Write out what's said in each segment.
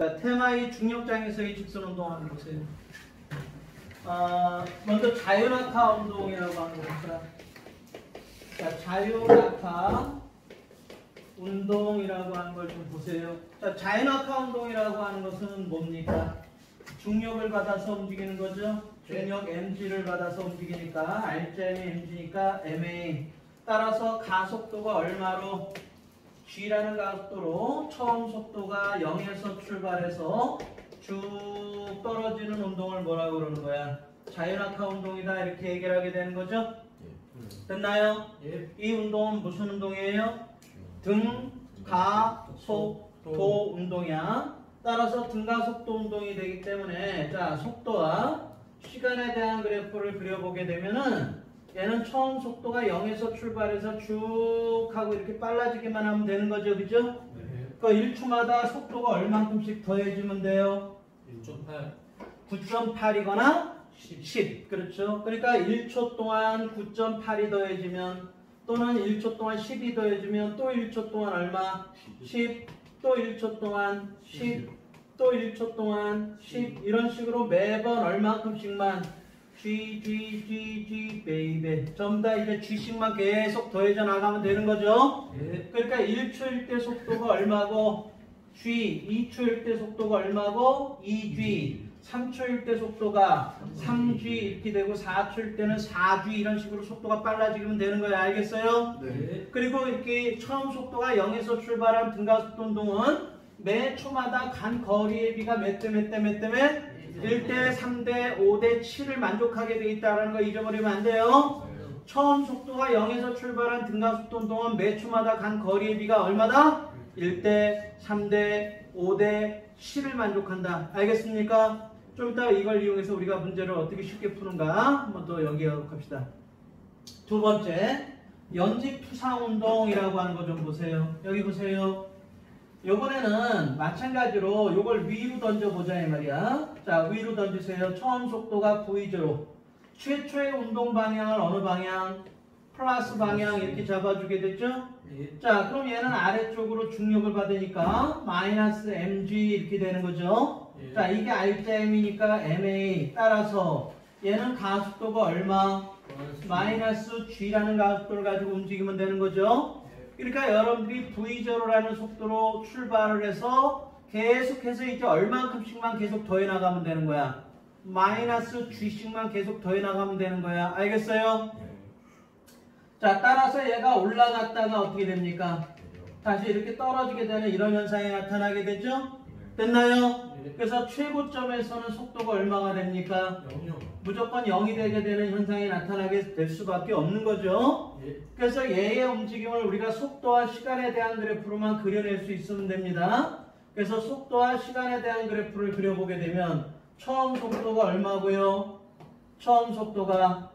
자, 테마의 중력장에서의 직선 운동 한번 보세요. 먼저 자유낙하 운동이라고 하는 거 봅시다. 자, 자유낙하 운동이라고 하는 걸 좀 보세요. 자, 자유낙하 운동이라고 하는 것은 뭡니까? 중력을 받아서 움직이는 거죠. 중력 mg를 받아서 움직이니까 R자의 mg니까 ma. 따라서 가속도가 얼마로? g라는 가속도로 처음 속도가 0에서 출발해서 쭉 떨어지는 운동을 뭐라고 그러는 거야? 자유낙하 운동이다 이렇게 얘기를 하게 되는 거죠? 됐나요? 이 운동은 무슨 운동이에요? 등가속도 운동이야. 따라서 등가속도 운동이 되기 때문에 자, 속도와 시간에 대한 그래프를 그려보게 되면은 얘는 처음 속도가 0에서 출발해서 쭉 하고 이렇게 빨라지기만 하면 되는 거죠, 그죠? 그 1초마다 속도가 얼만큼씩 더해지면 돼요? 9.8이거나 10. 그렇죠? 그러니까 1초 동안 9.8이 더해지면 또는 1초 동안 10이 더해지면 또 1초 동안 얼마? 10. 또 1초 동안 10. 또 1초 동안 10. 이런 식으로 매번 얼만큼씩만 G, 베이베. 전부 다 이제 G씩만 계속 더해져 나가면 되는 거죠? 그러니까 1초일 때 속도가 얼마고? G. 2초일 때 속도가 얼마고? 2G. 3초일 때 속도가 3G 이렇게 되고 4초일 때는 4G 이런 식으로 속도가 빨라지면 되는 거예요. 알겠어요? 네. 그리고 이렇게 처음 속도가 0에서 출발한 등가속도 운동은 매 초마다 간 거리의 비가 몇 대 1대 3대 5대 7을 만족하게 돼 있다는 거 잊어버리면 안 돼요. 처음 속도가 0에서 출발한 등가속도 운동은 매 초마다 간 거리의 비가 얼마다? 1대 3대 5대 7을 만족한다. 알겠습니까? 좀 이따 이걸 이용해서 우리가 문제를 어떻게 쉽게 푸는가 한번 더 연기하도록 합시다. 두 번째, 연직 투상 운동이라고 하는 거 좀 보세요. 여기 보세요. 요번에는 마찬가지로 요걸 위로 던져보자 이 말이야. 자, 위로 던지세요. 처음 속도가 V제로. 최초의 운동 방향을 어느 방향? 플러스 방향 이렇게 잡아주게 됐죠? 자, 그럼 얘는 아래쪽으로 중력을 받으니까 마이너스 mg 이렇게 되는 거죠? 자, 이게 R자임이니까 ma. 따라서 얘는 가속도가 얼마? 마이너스 g라는 가속도를 가지고 움직이면 되는 거죠? 그러니까 여러분들이 V0라는 속도로 출발을 해서 계속해서 이제 얼만큼씩만 계속 더해 나가면 되는 거야. 마이너스 G씩만 계속 더해 나가면 되는 거야. 알겠어요? 자, 따라서 얘가 올라갔다가 어떻게 됩니까? 다시 이렇게 떨어지게 되는 이런 현상이 나타나게 되죠? 됐나요? 그래서 최고점에서는 속도가 얼마가 됩니까? 0이요. 무조건 0이 되게 되는 현상이 나타나게 될 수밖에 없는 거죠. 그래서 얘의 움직임을 우리가 속도와 시간에 대한 그래프로만 그려낼 수 있으면 됩니다. 그래서 속도와 시간에 대한 그래프를 그려보게 되면 처음 속도가 얼마고요? 처음 속도가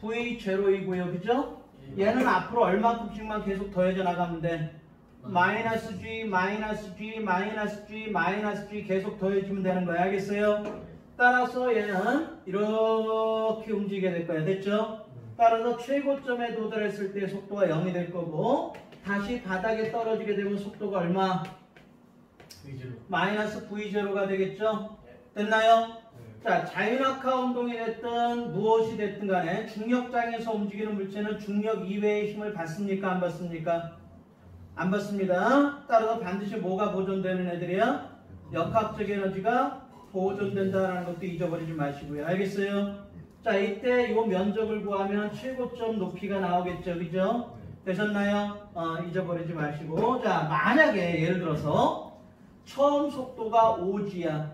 V0이고요. 그죠? 얘는 앞으로 얼마큼씩만 계속 더해져 나가면 돼? 마이너스 G, 마이너스 G, 마이너스 G, 마이너스 G 계속 더해지면 되는 거야. 알겠어요? 따라서 얘는 이렇게 움직이게 될 거야. 됐죠? 따라서 최고점에 도달했을 때 속도가 0이 될 거고 다시 바닥에 떨어지게 되면 속도가 얼마? V0. 마이너스 V0가 되겠죠? 됐나요? 자, 자유낙하 운동이 됐든 무엇이 됐든 간에 중력장에서 움직이는 물체는 중력 이외의 힘을 받습니까? 안 받습니까? 안 받습니다. 따라서 반드시 뭐가 보존되는 애들이야? 역학적 에너지가 보존된다는 것도 잊어버리지 마시고요. 알겠어요? 자, 이때 이 면적을 구하면 최고점 높이가 나오겠죠. 그죠? 되셨나요? 잊어버리지 마시고. 자, 만약에 예를 들어서 처음 속도가 5g야.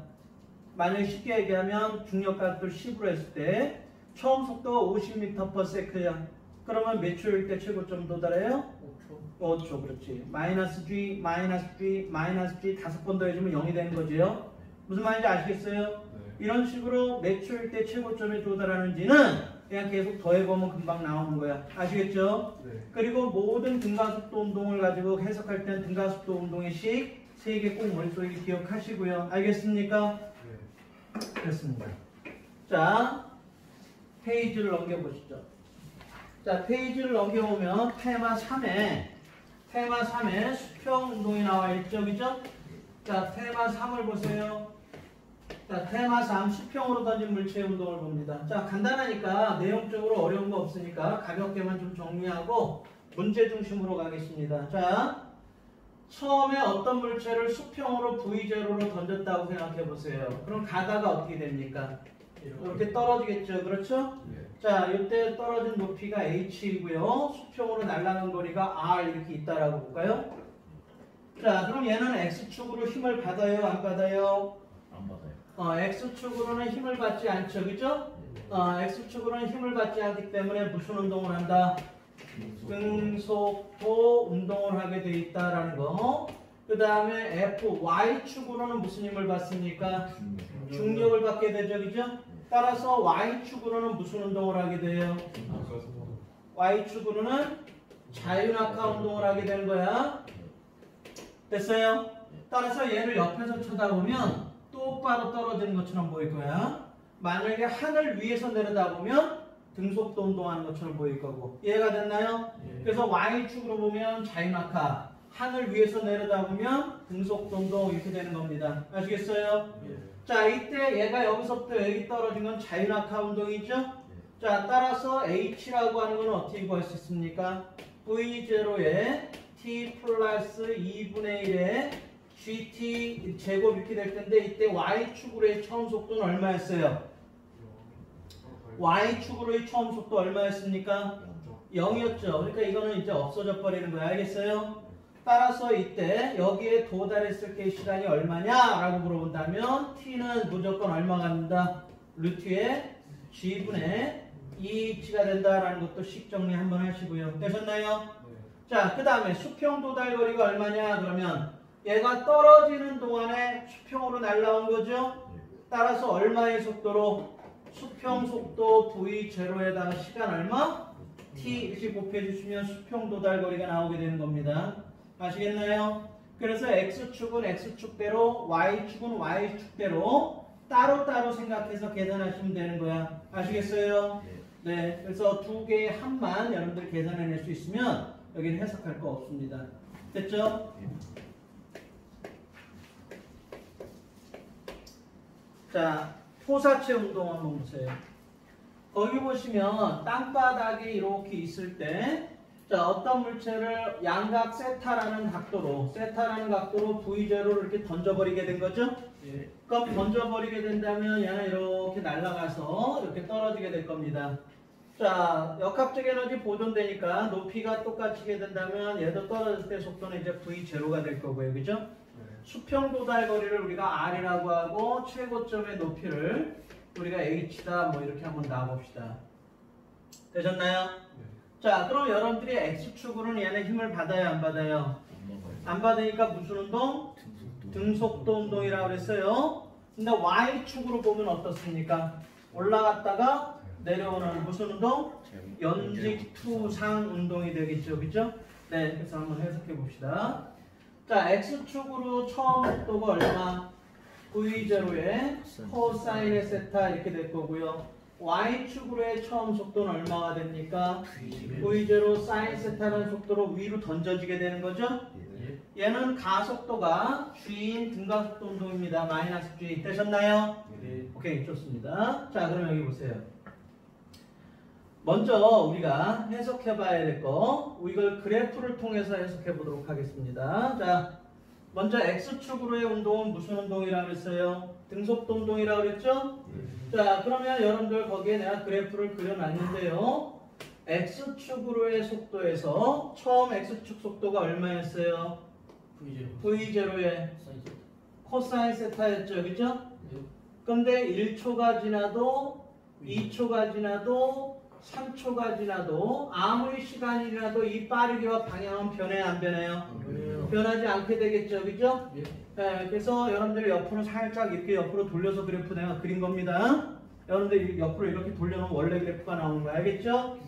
만약에 쉽게 얘기하면 중력각도를 10으로 했을 때 처음 속도가 50m/s야. 그러면 몇 초일 때 최고점 도달해요? 5초. 그렇지. 마이너스 G, 마이너스 G, 마이너스 G 5번 더해주면 0이 되는 거죠. 무슨 말인지 아시겠어요? 이런 식으로 몇 초일 때 최고점에 도달하는지는 그냥 계속 더해보면 금방 나오는 거야. 아시겠죠? 그리고 모든 등가속도 운동을 가지고 해석할 때는 등가속도 운동의 식 3개 꼭 머릿속에 기억하시고요. 알겠습니까? 됐습니다. 자, 페이지를 넘겨보시죠. 자, 페이지를 넘겨보면 테마 3에 수평 운동이 나와 있죠. 그죠? 자, 테마 3을 보세요. 자, 테마 3, 수평으로 던진 물체의 운동을 봅니다. 자, 간단하니까 내용적으로 어려운 거 없으니까 가볍게만 좀 정리하고 문제 중심으로 가겠습니다. 자, 처음에 어떤 물체를 수평으로 V0로 던졌다고 생각해 보세요. 그럼 가다가 어떻게 됩니까? 이렇게 떨어지겠죠. 그렇죠? 자, 이때 떨어진 높이가 h이고요. 수평으로 날아간 거리가 r 이렇게 있다라고 볼까요? 자, 그럼 얘는 x축으로 힘을 받아요? 안 받아요? 안 받아요. x축으로는 힘을 받지 않죠. 그죠? x축으로는 힘을 받지 않기 때문에 무슨 운동을 한다? 등속도 운동을 하게 돼 있다라는 거. 그 다음에 F, Y축으로는 무슨 힘을 받습니까? 중력을 받게 되죠. 그죠? 따라서 Y축으로는 무슨 운동을 하게 돼요? Y축으로는 자유낙하 운동을 하게 되는 거야. 됐어요? 따라서 얘를 옆에서 쳐다보면 똑바로 떨어지는 것처럼 보일 거야. 만약에 하늘 위에서 내려다보면 등속도 운동하는 것처럼 보일 거고. 이해가 됐나요? 그래서 Y축으로 보면 자유낙하, 하늘 위에서 내려다보면 등속도 운동 이렇게 되는 겁니다. 아시겠어요? 자, 이때 얘가 여기서부터 여기 떨어진 건 자유낙하 운동이죠? 자, 따라서 H라고 하는 건 어떻게 구할 수 있습니까? V0에 T 플러스 2분의 1에 GT 제곱 이렇게 될 텐데 이때 Y축으로의 처음 속도는 얼마였어요? Y축으로의 처음 속도 얼마였습니까? 0이었죠. 그러니까 이거는 이제 없어져 버리는 거야. 알겠어요? 따라서 이때 여기에 도달했을 때 시간이 얼마냐라고 물어본다면 T는 무조건 얼마가 된다? 루트에 G분의 2H가 된다라는 것도 식 정리 한번 하시고요. 되셨나요? 자, 그 다음에 수평 도달 거리가 얼마냐? 그러면 얘가 떨어지는 동안에 수평으로 날아온 거죠? 따라서 얼마의 속도로? 수평 속도 V0에다가 시간 얼마? T 이렇게 곱해주시면 수평 도달 거리가 나오게 되는 겁니다. 아시겠나요? 그래서 X축은 X축대로 Y축은 Y축대로 따로따로 생각해서 계산하시면 되는 거야. 아시겠어요? 네. 그래서 두 개의 합만 여러분들 계산해낼 수 있으면 여기는 해석할 거 없습니다. 됐죠? 자, 포사체 운동 한번 보세요. 거기 보시면 땅바닥이 이렇게 있을 때 자, 어떤 물체를 양각 세타라는 각도로 V0를 이렇게 던져버리게 된 거죠? 그럼 던져버리게 된다면 얘는 이렇게 날아가서 이렇게 떨어지게 될 겁니다. 자, 역학적 에너지 보존되니까 높이가 똑같이게 된다면 얘도 떨어질 때 속도는 이제 V0가 될 거고요. 그죠? 수평 도달 거리를 우리가 R이라고 하고 최고점의 높이를 우리가 H다 뭐 이렇게 한번 놔봅시다. 되셨나요? 자, 그럼 여러분들이 X축으로는 얘네 힘을 받아요? 안 받아요? 안 받으니까 무슨 운동? 등속도 운동이라고 그랬어요. 근데 Y축으로 보면 어떻습니까? 올라갔다가 내려오는 무슨 운동? 연직투상 운동이 되겠죠. 그죠? 네, 그래서 한번 해석해 봅시다. 자, X축으로 처음 속도가 얼마? V0에 코사인의 세타 이렇게 될 거고요. Y축으로의 처음 속도는 얼마가 됩니까? V0 사인 세타라는 속도로 위로 던져지게 되는 거죠? 얘는 가속도가 G인 등가속도 운동입니다. 마이너스 G. 되셨나요? 오케이, 좋습니다. 자, 그럼 여기 보세요. 먼저 우리가 해석해 봐야 될 거, 이걸 그래프를 통해서 해석해 보도록 하겠습니다. 자, 먼저 X축으로의 운동은 무슨 운동이라고 그랬어요? 등속도 운동이라고 그랬죠? 자, 그러면 여러분들 거기에 내가 그래프를 그려놨는데요. X축으로의 속도에서 처음 X축 속도가 얼마였어요? V0의 코사인 세타였죠. 그죠? 근데 1초가 지나도 2초가 지나도 3초가 지나도 아무리 시간이 지나도 이 빠르기와 방향은 변해요? 안 변해요? 변하지 않게 되겠죠. 그죠? 네, 그래서 여러분들 옆으로 살짝 이렇게 옆으로 돌려서 그래프 내가 그린 겁니다. 여러분들 옆으로 이렇게 돌려놓으면 원래 그래프가 나오는 거 알겠죠?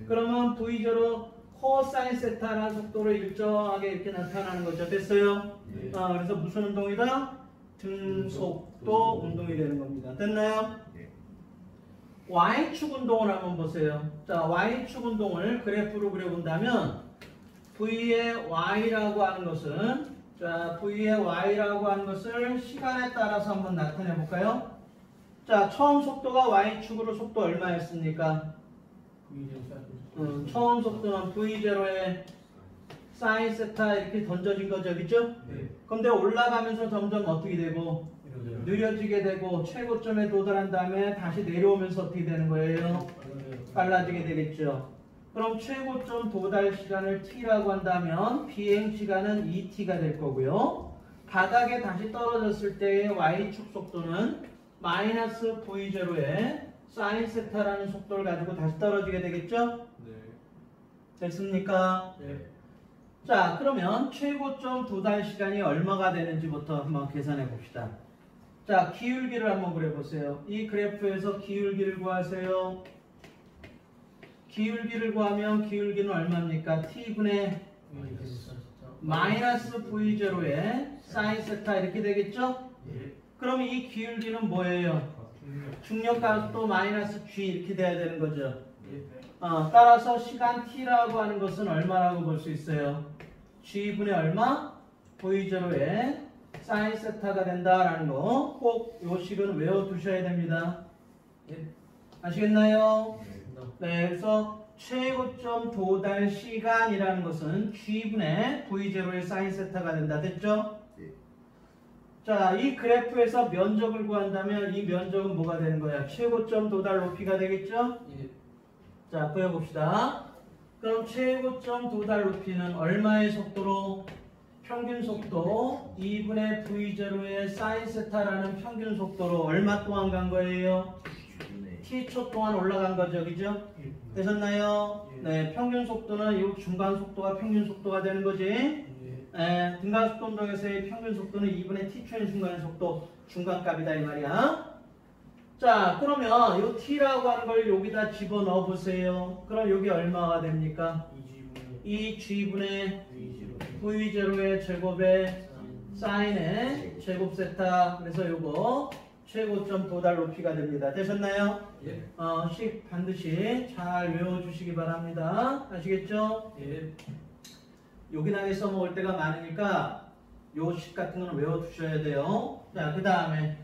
그러면 V0 코사인 세타라는 속도로 일정하게 이렇게 나타나는 거죠. 됐어요? 그래서 무슨 운동이다? 등속도 운동이 되는 겁니다. 됐나요? Y축 운동을 한번 보세요. 자, Y축 운동을 그래프로 그려본다면 V의 Y라고 하는 것은 자, V의 Y라고 하는 것을 시간에 따라서 한번 나타내 볼까요? 자, 처음 속도가 Y축으로 속도 얼마였습니까? 처음 속도는 V0에 사인 세타 이렇게 던져진 거죠, 그죠? 네. 근데 올라가면서 점점 어떻게 되고 느려지게 되고 최고점에 도달한 다음에 다시 내려오면서 어떻게 되는 거예요? 빨라지게 되겠죠. 그럼 최고점 도달 시간을 t라고 한다면 비행 시간은 2t가 될 거고요. 바닥에 다시 떨어졌을 때의 y축 속도는 마이너스 v0에 사인 세타라는 속도를 가지고 다시 떨어지게 되겠죠? 네. 됐습니까? 네. 자, 그러면 최고점 도달 시간이 얼마가 되는지부터 한번 계산해 봅시다. 자, 기울기를 한번 그려보세요. 이 그래프에서 기울기를 구하세요. 기울기를 구하면 기울기는 얼마입니까? t분의 마이너스 v0에 사인 세타 이렇게 되겠죠? 예. 그럼 이 기울기는 뭐예요? 중력가속도 마이너스 g 이렇게 돼야 되는 거죠. 따라서 시간 t라고 하는 것은 얼마라고 볼 수 있어요? g분의 얼마? v0에 사인 세타가 된다라는 거 꼭 요 식은 외워두셔야 됩니다. 아시겠나요? 네, 그래서 최고점 도달 시간이라는 것은 g분의 v0의 사인 세타가 된다. 됐죠? 자, 이 그래프에서 면적을 구한다면 이 면적은 뭐가 되는 거야? 최고점 도달 높이가 되겠죠? 자, 그려봅시다. 그럼 최고점 도달 높이는 얼마의 속도로? 평균 속도 2분의 v0의 사인 세타라는 평균 속도로 얼마 동안 간 거예요? t초 동안 올라간 거죠, 그죠? 되셨나요? 네, 평균 속도는 이 중간 속도가 평균 속도가 되는 거지. 네, 등가속도 운동에서의 평균 속도는 2분의 t초의 중간 속도 중간값이다 이 말이야. 자, 그러면 이 t라고 하는 걸 여기다 집어넣어 보세요. 그럼 여기 얼마가 됩니까? 2g분의 v0의 제곱에 사인의 제곱 세타. 그래서 요거 최고점 도달 높이가 됩니다. 되셨나요? 식 반드시 잘 외워주시기 바랍니다. 아시겠죠? 요긴하게 써먹을 때가 많으니까 요 식 같은 거는 외워두셔야 돼요. 자, 그 다음에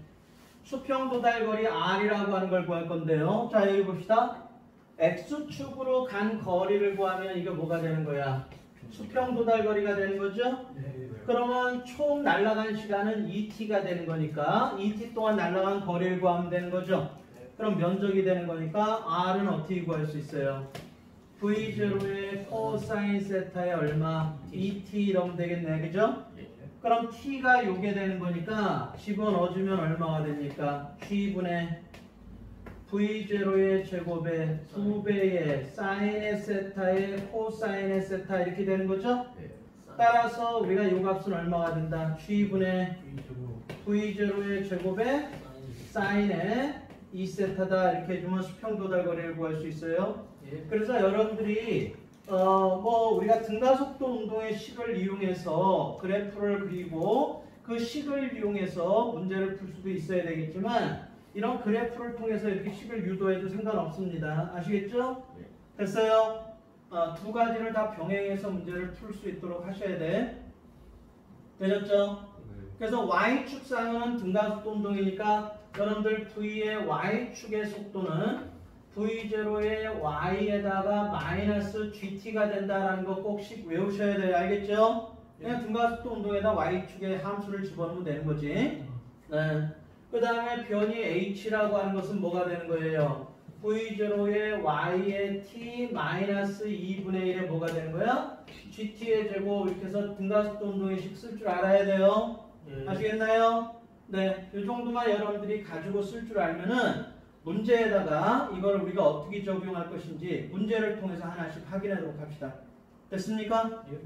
수평 도달거리 R이라고 하는 걸 구할 건데요. 자, 여기 봅시다. X축으로 간 거리를 구하면 이게 뭐가 되는 거야? 수평 도달거리가 되는 거죠? 그러면 총 날아간 시간은 2t가 되는 거니까 2t 동안 날아간 거리를 구하면 되는 거죠? 그럼 면적이 되는 거니까 R은 어떻게 구할 수 있어요? v0의 코사인 세타에 얼마? 2t 이러면 되겠네, 그죠? 그럼 t가 요게 되는 거니까 집어넣어주면 얼마가 됩니까? g분의 v0의 제곱에 2배의 사인의 세타의 코사인의 세타 이렇게 되는 거죠? 따라서 우리가 요 값은 얼마가 된다? g분의 v0의 제곱에 사인의 2세타다 이렇게 해주면 수평 도달거리를 구할 수 있어요. 그래서 여러분들이 우리가 등가속도 운동의 식을 이용해서 그래프를 그리고 그 식을 이용해서 문제를 풀 수도 있어야 되겠지만 이런 그래프를 통해서 이렇게 식을 유도해도 상관없습니다. 아시겠죠? 됐어요? 두 가지를 다 병행해서 문제를 풀 수 있도록 하셔야 돼. 되셨죠? 그래서 Y축상은 등가속도 운동이니까 여러분들 V의 Y축의 속도는 V0의 Y에다가 마이너스 GT가 된다라는 거 꼭 식 외우셔야 돼요. 알겠죠? 그냥 등가속도 운동에다 Y축의 함수를 집어넣으면 되는 거지. 네. 그 다음에 변이 H라고 하는 것은 뭐가 되는 거예요? V0의 Y의 T 마이너스 2분의 1에 뭐가 되는 거야? GT의 제곱 이렇게 해서 등가속도 운동의 식 쓸 줄 알아야 돼요. 아시겠나요? 네, 이 정도만 여러분들이 가지고 쓸 줄 알면은 문제에다가 이걸 우리가 어떻게 적용할 것인지 문제를 통해서 하나씩 확인하도록 합시다. 됐습니까? 네.